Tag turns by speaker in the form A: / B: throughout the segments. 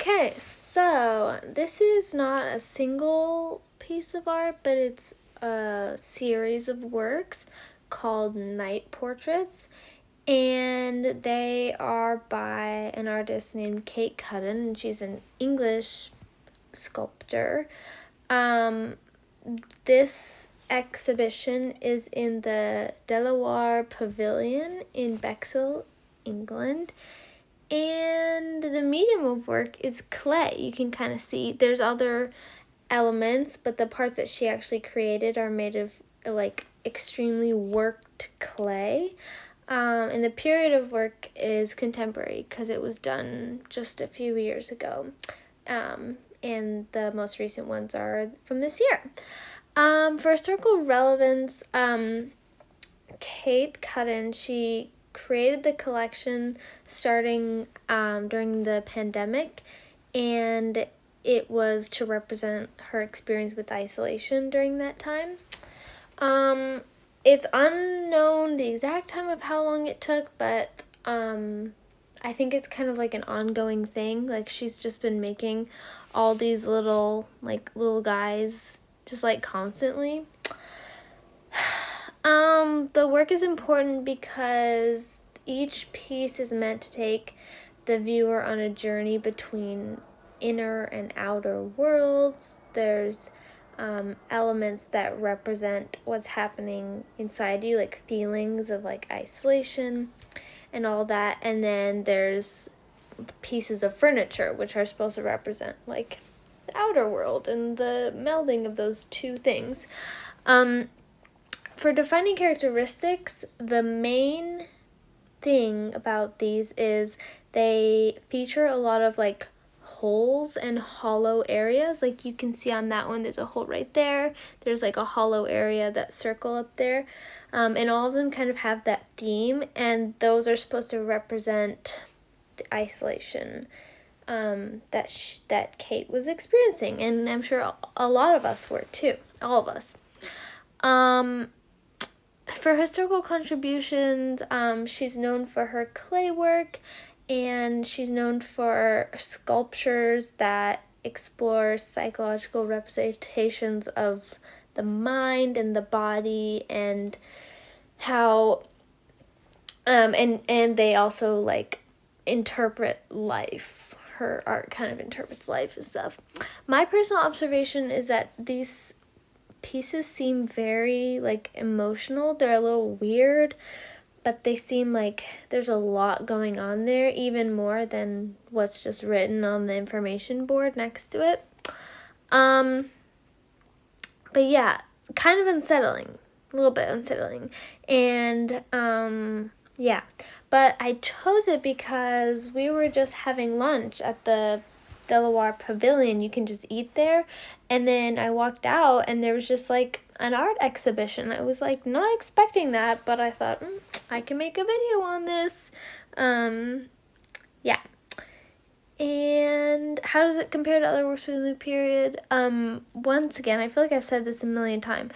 A: Okay, so this is not a single piece of art, but it's a series of works called Night Portraits, and they are by an artist named Kate Cudden, and she's an English sculptor. This exhibition is in the Deloire Pavilion in Bexhill, England. And the medium of work is clay. You can kind of see there's other elements, but the parts that she actually created are made of like extremely worked clay. And the period of work is contemporary because it was done just a few years ago. And the most recent ones are from this year. For historical relevance, Kate Cudden, she created the collection starting during the pandemic, and it was to represent her experience with isolation during that time. It's unknown the exact time of how long it took, but I think it's kind of like an ongoing thing. Like she's just been making all these little guys just like constantly. The work is important because each piece is meant to take the viewer on a journey between inner and outer worlds. There's elements that represent what's happening inside you, like feelings of like isolation and all that. And then there's pieces of furniture which are supposed to represent like the outer world and the melding of those two things. For defining characteristics, the main thing about these is they feature a lot of like holes and hollow areas. Like you can see on that one, there's a hole right there. There's like a hollow area, that circle up there. And all of them kind of have that theme, and those are supposed to represent the isolation that Kate was experiencing, and I'm sure a lot of us were too, all of us. For historical contributions, she's known for her clay work, and she's known for sculptures that explore psychological representations of the mind and the body, and how and they also like interpret life. Her art kind of interprets life and stuff. My personal observation is that these pieces seem very like emotional. They're a little weird, but they seem like there's a lot going on there, even more than what's just written on the information board next to it. But yeah, kind of unsettling, a little bit unsettling. And yeah, but I chose it because we were just having lunch at the Deloire Pavilion. You can just eat there. And then I walked out and there was just like an art exhibition. I was like not expecting that, but I thought I can make a video on this. Yeah. And how does it compare to other works within the period? Once again, I feel like I've said this a million times.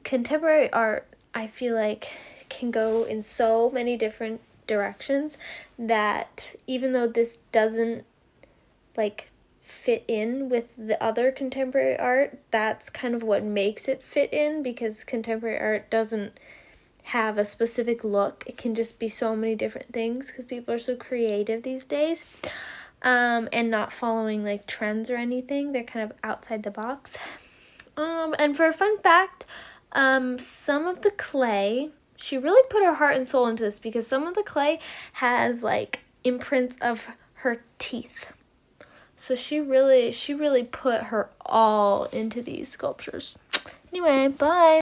A: Contemporary art, I feel like, can go in so many different directions that even though this doesn't like fit in with the other contemporary art, that's kind of what makes it fit in, because contemporary art doesn't have a specific look. It can just be so many different things because people are so creative these days, and not following like trends or anything. They're kind of outside the box. And for a fun fact, some of the clay, she really put her heart and soul into this, because some of the clay has like imprints of her teeth. So she really put her all into these sculptures. Anyway, bye.